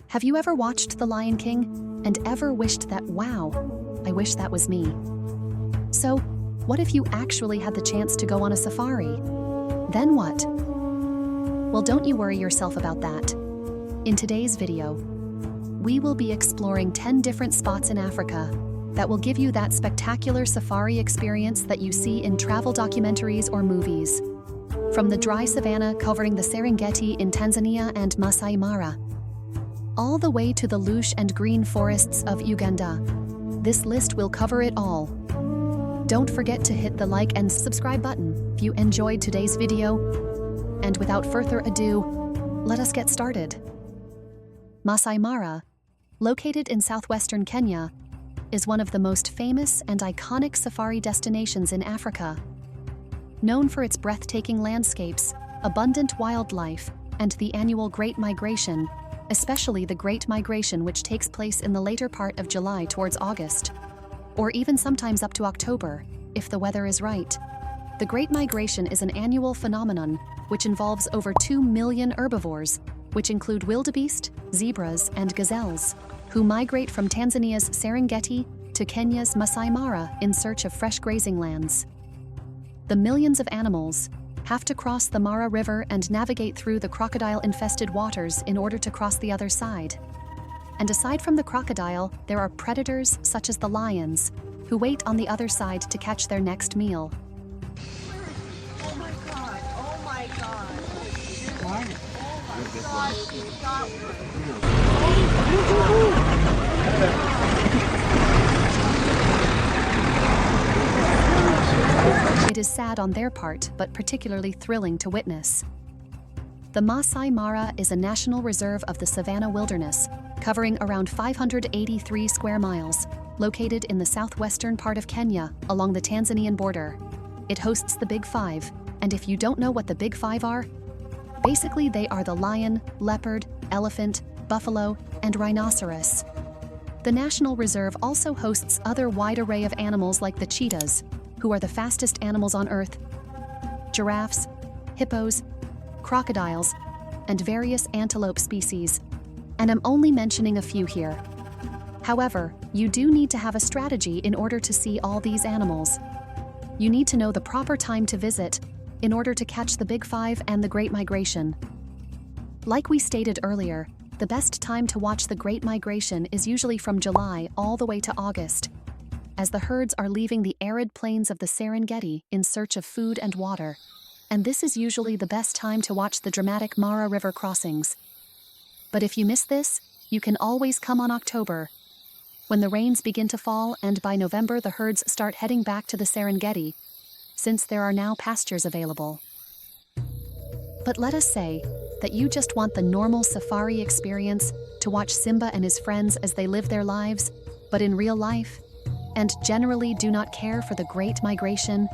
Have you ever watched The Lion King and ever wished that, wow, I wish that was me? So, what if you actually had the chance to go on a safari? Then what? Well, don't you worry yourself about that. In today's video, we will be exploring 10 different spots in Africa that will give you that spectacular safari experience that you see in travel documentaries or movies. From the dry savanna covering the Serengeti in Tanzania and Maasai Mara, all the way to the lush and green forests of Uganda. This list will cover it all. Don't forget to hit the like and subscribe button if you enjoyed today's video. And without further ado, let us get started. Maasai Mara, located in southwestern Kenya, is one of the most famous and iconic safari destinations in Africa. Known for its breathtaking landscapes, abundant wildlife, and the annual Great Migration, especially the Great Migration, which takes place in the later part of July towards August, or even sometimes up to October, if the weather is right. The Great Migration is an annual phenomenon which involves over 2 million herbivores, which include wildebeest, zebras, and gazelles, who migrate from Tanzania's Serengeti to Kenya's Maasai Mara in search of fresh grazing lands. The millions of animals have to cross the Mara River and navigate through the crocodile-infested waters in order to cross the other side. And aside from the crocodile, there are predators such as the lions, who wait on the other side to catch their next meal. Oh my God, oh my God. Oh my God, she got It is sad on their part, but particularly thrilling to witness. The Maasai Mara is a national reserve of the Savannah Wilderness, covering around 583 square miles, located in the southwestern part of Kenya, along the Tanzanian border. It hosts the Big Five, and if you don't know what the Big Five are, basically they are the lion, leopard, elephant, buffalo, and rhinoceros. The National Reserve also hosts other wide array of animals like the cheetahs, who are the fastest animals on Earth, giraffes, hippos, crocodiles, and various antelope species, and I'm only mentioning a few here. However, you do need to have a strategy in order to see all these animals. You need to know the proper time to visit in order to catch the Big Five and the Great Migration. Like we stated earlier, the best time to watch the Great Migration is usually from July all the way to August, as the herds are leaving the arid plains of the Serengeti in search of food and water, and this is usually the best time to watch the dramatic Mara River crossings. But if you miss this, you can always come on October, when the rains begin to fall, and by November the herds start heading back to the Serengeti, since there are now pastures available. But let us say that you just want the normal safari experience to watch Simba and his friends as they live their lives, but in real life, and generally do not care for the Great Migration.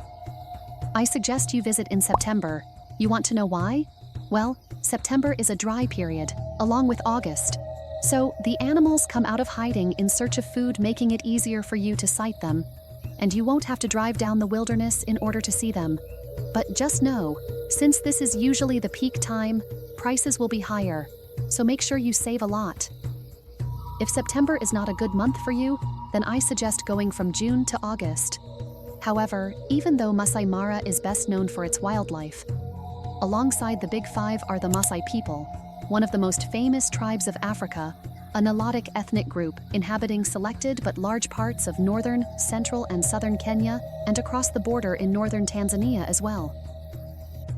I suggest you visit in September. You want to know why? Well, September is a dry period, along with August. So the animals come out of hiding in search of food, making it easier for you to sight them, and you won't have to drive down the wilderness in order to see them. But just know, since this is usually the peak time, prices will be higher, so make sure you save a lot. If September is not a good month for you, then I suggest going from June to August. However, even though Maasai Mara is best known for its wildlife, alongside the Big Five are the Maasai people, one of the most famous tribes of Africa, a Nilotic ethnic group inhabiting selected but large parts of northern, central, and southern Kenya, and across the border in northern Tanzania as well.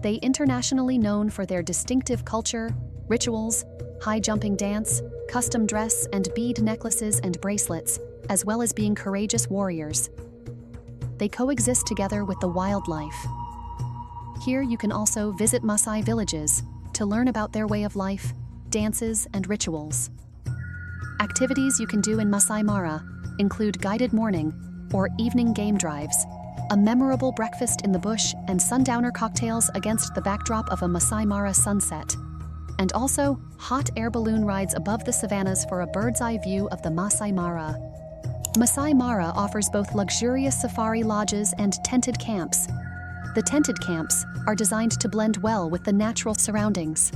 They internationally known for their distinctive culture, rituals, high-jumping dance, custom dress, and bead necklaces and bracelets, as well as being courageous warriors. They coexist together with the wildlife. Here you can also visit Maasai villages to learn about their way of life, dances, and rituals. Activities you can do in Maasai Mara include guided morning or evening game drives, a memorable breakfast in the bush, and sundowner cocktails against the backdrop of a Maasai Mara sunset, and also hot air balloon rides above the savannas for a bird's-eye view of the Maasai Mara. Maasai Mara offers both luxurious safari lodges and tented camps. The tented camps are designed to blend well with the natural surroundings.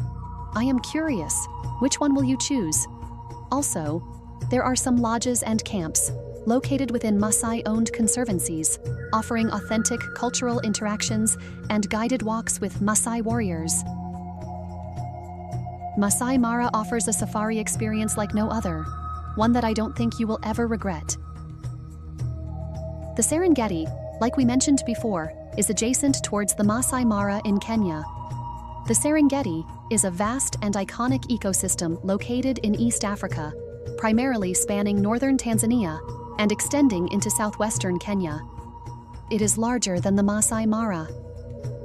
I am curious, which one will you choose? Also, there are some lodges and camps located within Maasai-owned conservancies, offering authentic cultural interactions and guided walks with Maasai warriors. Maasai Mara offers a safari experience like no other, one that I don't think you will ever regret. The Serengeti, like we mentioned before, is adjacent towards the Maasai Mara in Kenya. The Serengeti is a vast and iconic ecosystem located in East Africa, primarily spanning northern Tanzania and extending into southwestern Kenya. It is larger than the Maasai Mara.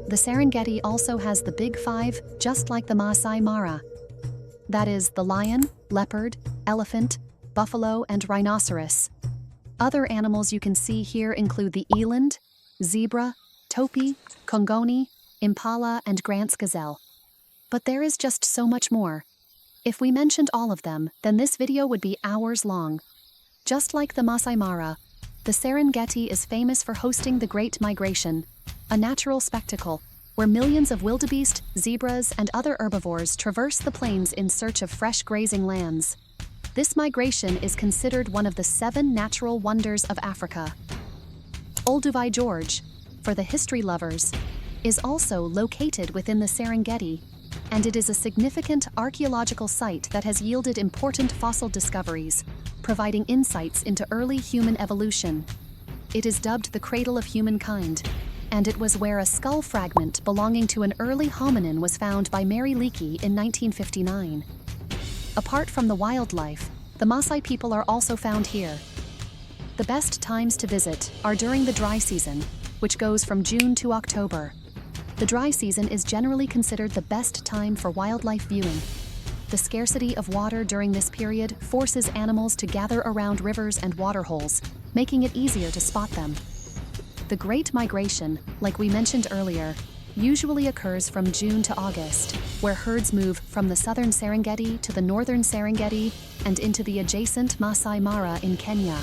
The Serengeti also has the Big Five, just like the Maasai Mara. That is the lion, leopard, elephant, buffalo, and rhinoceros. Other animals you can see here include the eland, zebra, topi, congoni, impala, and Grant's gazelle. But there is just so much more. If we mentioned all of them, then this video would be hours long. Just like the Maasai Mara, the Serengeti is famous for hosting the Great Migration, a natural spectacle where millions of wildebeest, zebras, and other herbivores traverse the plains in search of fresh grazing lands. This migration is considered one of the 7 natural wonders of Africa. Olduvai Gorge, for the history lovers, is also located within the Serengeti, and it is a significant archaeological site that has yielded important fossil discoveries, providing insights into early human evolution. It is dubbed the cradle of humankind, and it was where a skull fragment belonging to an early hominin was found by Mary Leakey in 1959. Apart from the wildlife, the Maasai people are also found here. The best times to visit are during the dry season, which goes from June to October. The dry season is generally considered the best time for wildlife viewing. The scarcity of water during this period forces animals to gather around rivers and waterholes, making it easier to spot them. The Great Migration, like we mentioned earlier, usually occurs from June to August, where herds move from the southern Serengeti to the northern Serengeti and into the adjacent Maasai Mara in Kenya.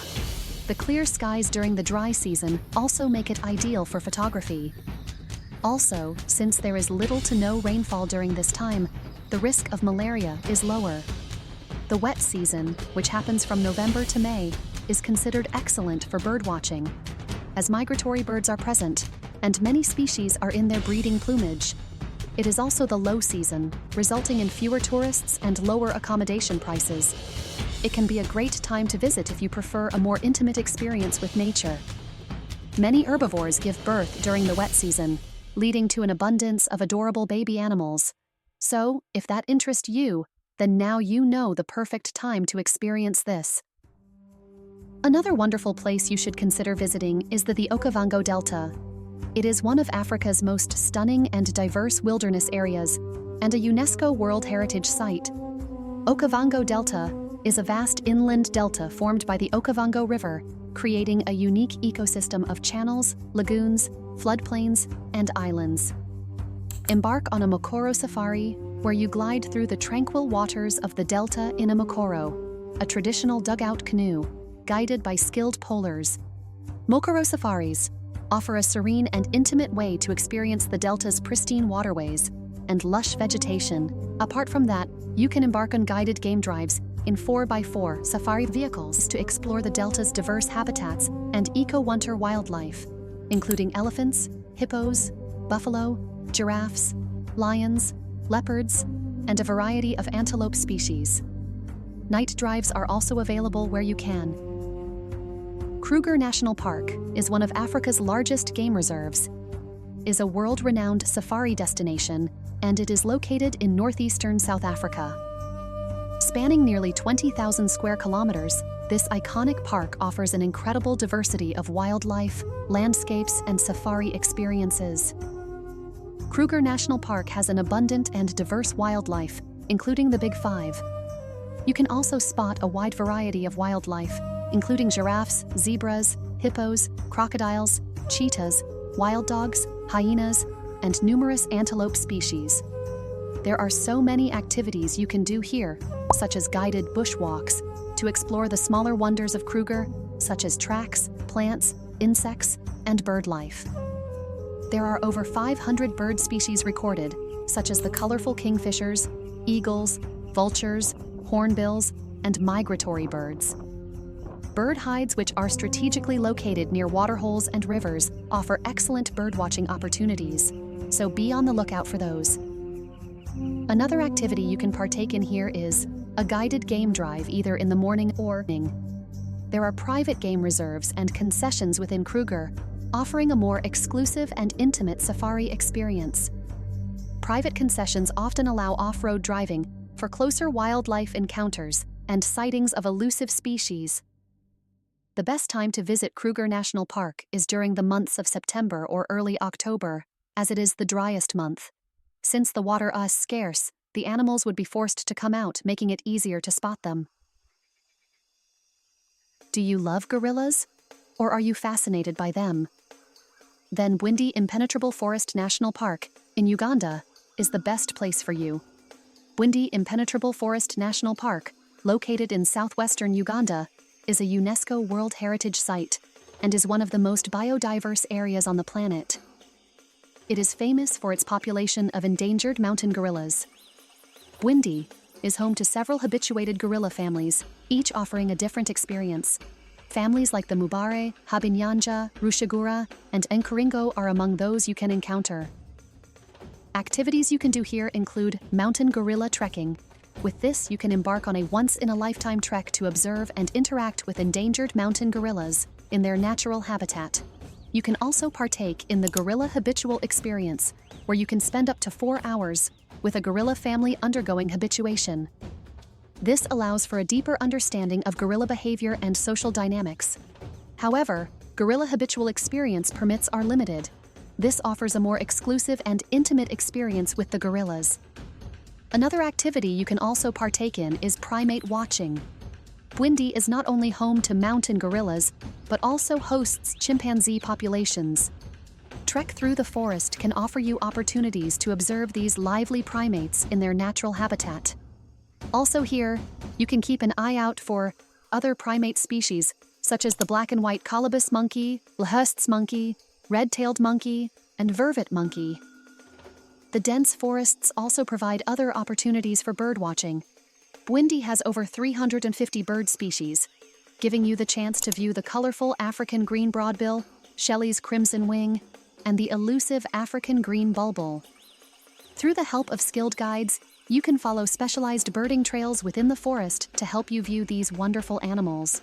The clear skies during the dry season also make it ideal for photography. Also, since there is little to no rainfall during this time, the risk of malaria is lower. The wet season, which happens from November to May, is considered excellent for birdwatching, as migratory birds are present, and many species are in their breeding plumage. It is also the low season, resulting in fewer tourists and lower accommodation prices. It can be a great time to visit if you prefer a more intimate experience with nature. Many herbivores give birth during the wet season, leading to an abundance of adorable baby animals. So, if that interests you, then now you know the perfect time to experience this. Another wonderful place you should consider visiting is the Okavango Delta. It is one of Africa's most stunning and diverse wilderness areas, and a UNESCO World Heritage Site. Okavango Delta is a vast inland delta formed by the Okavango River, creating a unique ecosystem of channels, lagoons, floodplains, and islands. Embark on a Mokoro safari, where you glide through the tranquil waters of the delta in a Mokoro, a traditional dugout canoe, guided by skilled polers. Mokoro safaris offer a serene and intimate way to experience the delta's pristine waterways and lush vegetation. Apart from that, you can embark on guided game drives in 4x4 safari vehicles to explore the delta's diverse habitats and eco-wonder wildlife, including elephants, hippos, buffalo, giraffes, lions, leopards, and a variety of antelope species. Night drives are also available where you can. Kruger National Park is one of Africa's largest game reserves, is a world-renowned safari destination, and it is located in northeastern South Africa. Spanning nearly 20,000 square kilometers, this iconic park offers an incredible diversity of wildlife, landscapes, and safari experiences. Kruger National Park has an abundant and diverse wildlife, including the Big Five. You can also spot a wide variety of wildlife, including giraffes, zebras, hippos, crocodiles, cheetahs, wild dogs, hyenas, and numerous antelope species. There are so many activities you can do here, such as guided bushwalks, to explore the smaller wonders of Kruger, such as tracks, plants, insects, and bird life. There are over 500 bird species recorded, such as the colorful kingfishers, eagles, vultures, hornbills, and migratory birds. Bird hides, which are strategically located near waterholes and rivers, offer excellent birdwatching opportunities, so be on the lookout for those. Another activity you can partake in here is a guided game drive either in the morning or evening. There are private game reserves and concessions within Kruger, offering a more exclusive and intimate safari experience. Private concessions often allow off-road driving for closer wildlife encounters and sightings of elusive species. The best time to visit Kruger National Park is during the months of September or early October, as it is the driest month. Since the water is scarce, the animals would be forced to come out, making it easier to spot them. Do you love gorillas? Or are you fascinated by them? Then Bwindi Impenetrable Forest National Park, in Uganda, is the best place for you. Bwindi Impenetrable Forest National Park, located in southwestern Uganda, is a UNESCO World Heritage Site and is one of the most biodiverse areas on the planet. It is famous for its population of endangered mountain gorillas. Bwindi is home to several habituated gorilla families, each offering a different experience. Families like the Mubare, Habinyanja, Rushagura, and Nkuringo are among those you can encounter. Activities you can do here include mountain gorilla trekking. With this, you can embark on a once-in-a-lifetime trek to observe and interact with endangered mountain gorillas in their natural habitat. You can also partake in the Gorilla Habitual Experience, where you can spend up to 4 hours with a gorilla family undergoing habituation. This allows for a deeper understanding of gorilla behavior and social dynamics. However, Gorilla Habitual Experience permits are limited. This offers a more exclusive and intimate experience with the gorillas. Another activity you can also partake in is primate watching. Bwindi is not only home to mountain gorillas, but also hosts chimpanzee populations. Trek through the forest can offer you opportunities to observe these lively primates in their natural habitat. Also here, you can keep an eye out for other primate species, such as the black and white colobus monkey, Lahust's monkey, red-tailed monkey, and vervet monkey. The dense forests also provide other opportunities for birdwatching. Bwindi has over 350 bird species, giving you the chance to view the colorful African green broadbill, Shelley's crimson wing, and the elusive African green bulbul. Through the help of skilled guides, you can follow specialized birding trails within the forest to help you view these wonderful animals.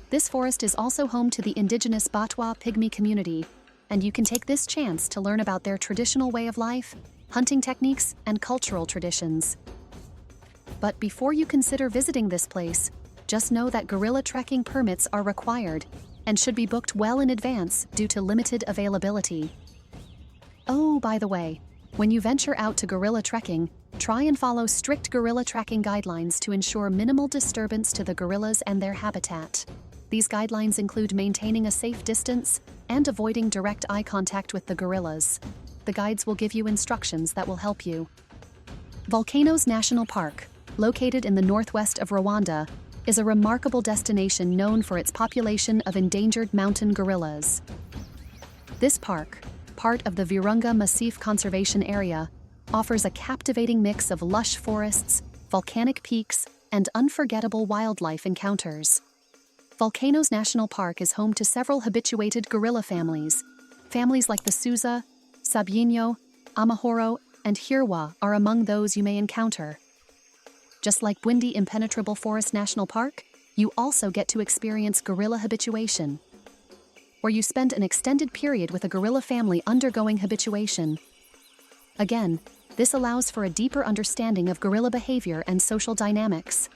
This forest is also home to the indigenous Batwa pygmy community, and you can take this chance to learn about their traditional way of life, hunting techniques, and cultural traditions. But before you consider visiting this place, just know that gorilla trekking permits are required and should be booked well in advance due to limited availability. Oh, by the way, when you venture out to gorilla trekking, try and follow strict gorilla tracking guidelines to ensure minimal disturbance to the gorillas and their habitat. These guidelines include maintaining a safe distance and avoiding direct eye contact with the gorillas. The guides will give you instructions that will help you. Volcanoes National Park, located in the northwest of Rwanda, is a remarkable destination known for its population of endangered mountain gorillas. This park, part of the Virunga Massif Conservation Area, offers a captivating mix of lush forests, volcanic peaks, and unforgettable wildlife encounters. Volcanoes National Park is home to several habituated gorilla families. Families like the Suza, Sabyinyo, Amahoro, and Hirwa are among those you may encounter. Just like Bwindi Impenetrable Forest National Park, you also get to experience gorilla habituation, where you spend an extended period with a gorilla family undergoing habituation. Again, this allows for a deeper understanding of gorilla behavior and social dynamics.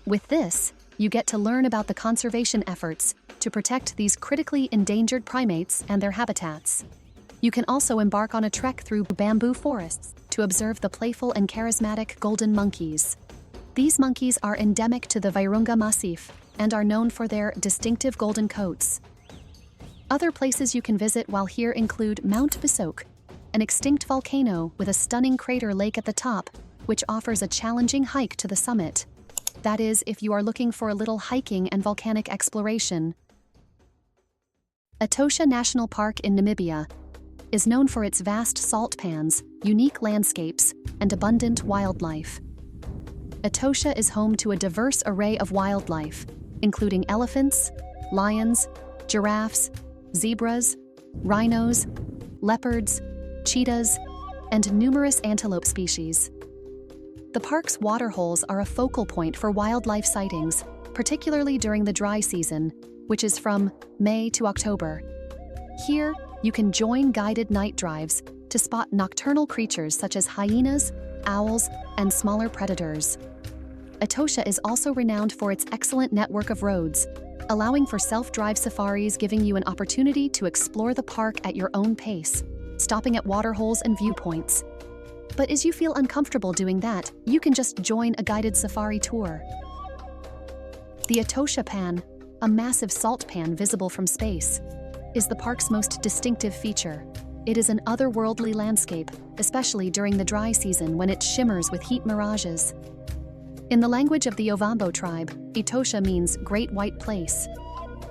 With this, you get to learn about the conservation efforts to protect these critically endangered primates and their habitats. You can also embark on a trek through bamboo forests to observe the playful and charismatic golden monkeys. These monkeys are endemic to the Virunga Massif and are known for their distinctive golden coats. Other places you can visit while here include Mount Bisoke, an extinct volcano with a stunning crater lake at the top, which offers a challenging hike to the summit. That is, if you are looking for a little hiking and volcanic exploration. Etosha National Park in Namibia is known for its vast salt pans, unique landscapes, and abundant wildlife. Etosha is home to a diverse array of wildlife, including elephants, lions, giraffes, zebras, rhinos, leopards, cheetahs, and numerous antelope species. The park's waterholes are a focal point for wildlife sightings, particularly during the dry season, which is from May to October. Here, you can join guided night drives to spot nocturnal creatures such as hyenas, owls, and smaller predators. Etosha is also renowned for its excellent network of roads, allowing for self-drive safaris, giving you an opportunity to explore the park at your own pace, stopping at waterholes and viewpoints. But as you feel uncomfortable doing that, you can just join a guided safari tour. The Etosha Pan, a massive salt pan visible from space, is the park's most distinctive feature. It is an otherworldly landscape, especially during the dry season when it shimmers with heat mirages. In the language of the Ovambo tribe, Etosha means Great White Place.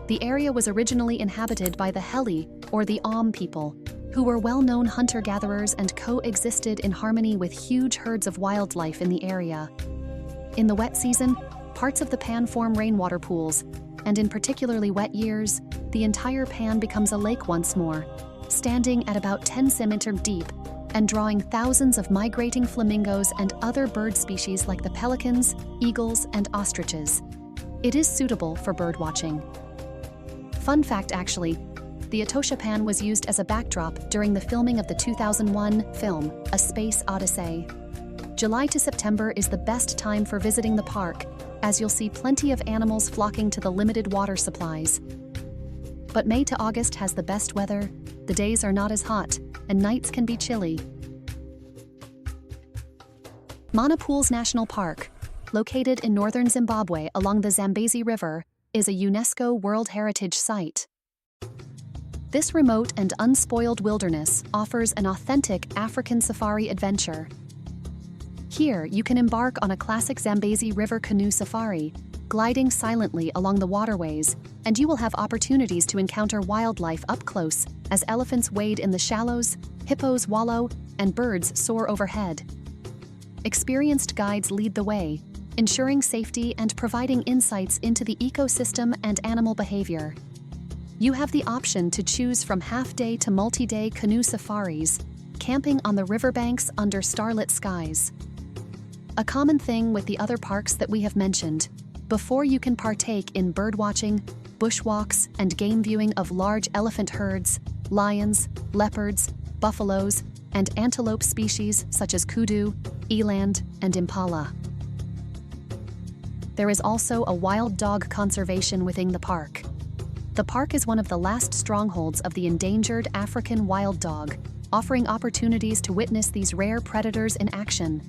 The area was originally inhabited by the Heli, or the Om people, who were well-known hunter-gatherers and coexisted in harmony with huge herds of wildlife in the area. In the wet season, parts of the pan form rainwater pools, and in particularly wet years, the entire pan becomes a lake once more, standing at about 10 centimeters deep and drawing thousands of migrating flamingos and other bird species like the pelicans, eagles, and ostriches. It is suitable for bird watching. Fun fact actually, the Etosha Pan was used as a backdrop during the filming of the 2001 film, A Space Odyssey. July to September is the best time for visiting the park, as you'll see plenty of animals flocking to the limited water supplies. But May to August has the best weather, the days are not as hot, and nights can be chilly. Mana Pools National Park, located in northern Zimbabwe along the Zambezi River, is a UNESCO World Heritage Site. This remote and unspoiled wilderness offers an authentic African safari adventure. Here, you can embark on a classic Zambezi River canoe safari, gliding silently along the waterways, and you will have opportunities to encounter wildlife up close as elephants wade in the shallows, hippos wallow, and birds soar overhead. Experienced guides lead the way, ensuring safety and providing insights into the ecosystem and animal behavior. You have the option to choose from half-day to multi-day canoe safaris, camping on the riverbanks under starlit skies. A common thing with the other parks that we have mentioned, before you can partake in birdwatching, bushwalks, and game viewing of large elephant herds, lions, leopards, buffaloes, and antelope species such as kudu, eland, and impala. There is also a wild dog conservation within the park. The park is one of the last strongholds of the endangered African wild dog, offering opportunities to witness these rare predators in action.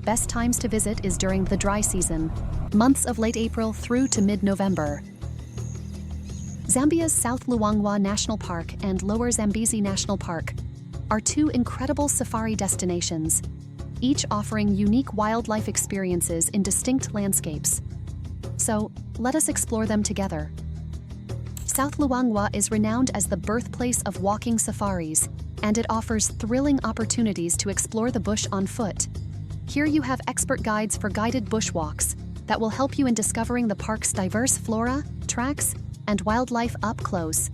Best times to visit is during the dry season, months of late April through to mid-November. Zambia's South Luangwa National Park and Lower Zambezi National Park are two incredible safari destinations, each offering unique wildlife experiences in distinct landscapes. So, let us explore them together. South Luangwa is renowned as the birthplace of walking safaris, and it offers thrilling opportunities to explore the bush on foot. Here you have expert guides for guided bushwalks that will help you in discovering the park's diverse flora, tracks, and wildlife up close.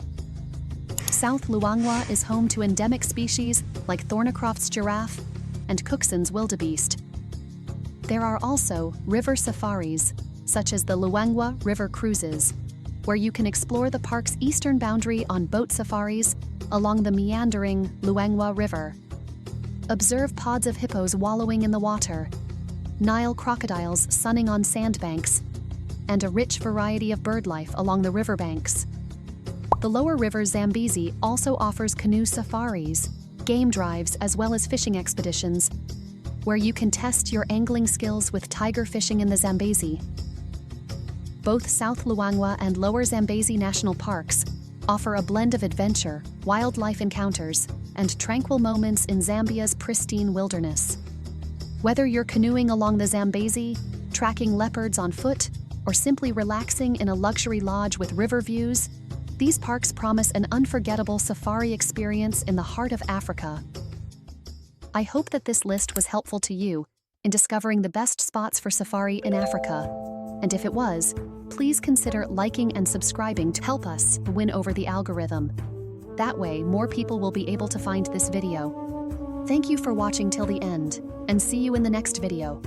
South Luangwa is home to endemic species like Thornycroft's giraffe and Cookson's wildebeest. There are also river safaris, such as the Luangwa River Cruises, where you can explore the park's eastern boundary on boat safaris along the meandering Luangwa River. Observe pods of hippos wallowing in the water, Nile crocodiles sunning on sandbanks, and a rich variety of birdlife along the riverbanks. The lower river Zambezi also offers canoe safaris, game drives, as well as fishing expeditions, where you can test your angling skills with tiger fishing in the Zambezi. Both South Luangwa and Lower Zambezi National Parks offer a blend of adventure, wildlife encounters, and tranquil moments in Zambia's pristine wilderness. Whether you're canoeing along the Zambezi, tracking leopards on foot, or simply relaxing in a luxury lodge with river views, these parks promise an unforgettable safari experience in the heart of Africa. I hope that this list was helpful to you, in discovering the best spots for safari in Africa. And if it was, please consider liking and subscribing to help us win over the algorithm. That way, more people will be able to find this video. Thank you for watching till the end, and see you in the next video.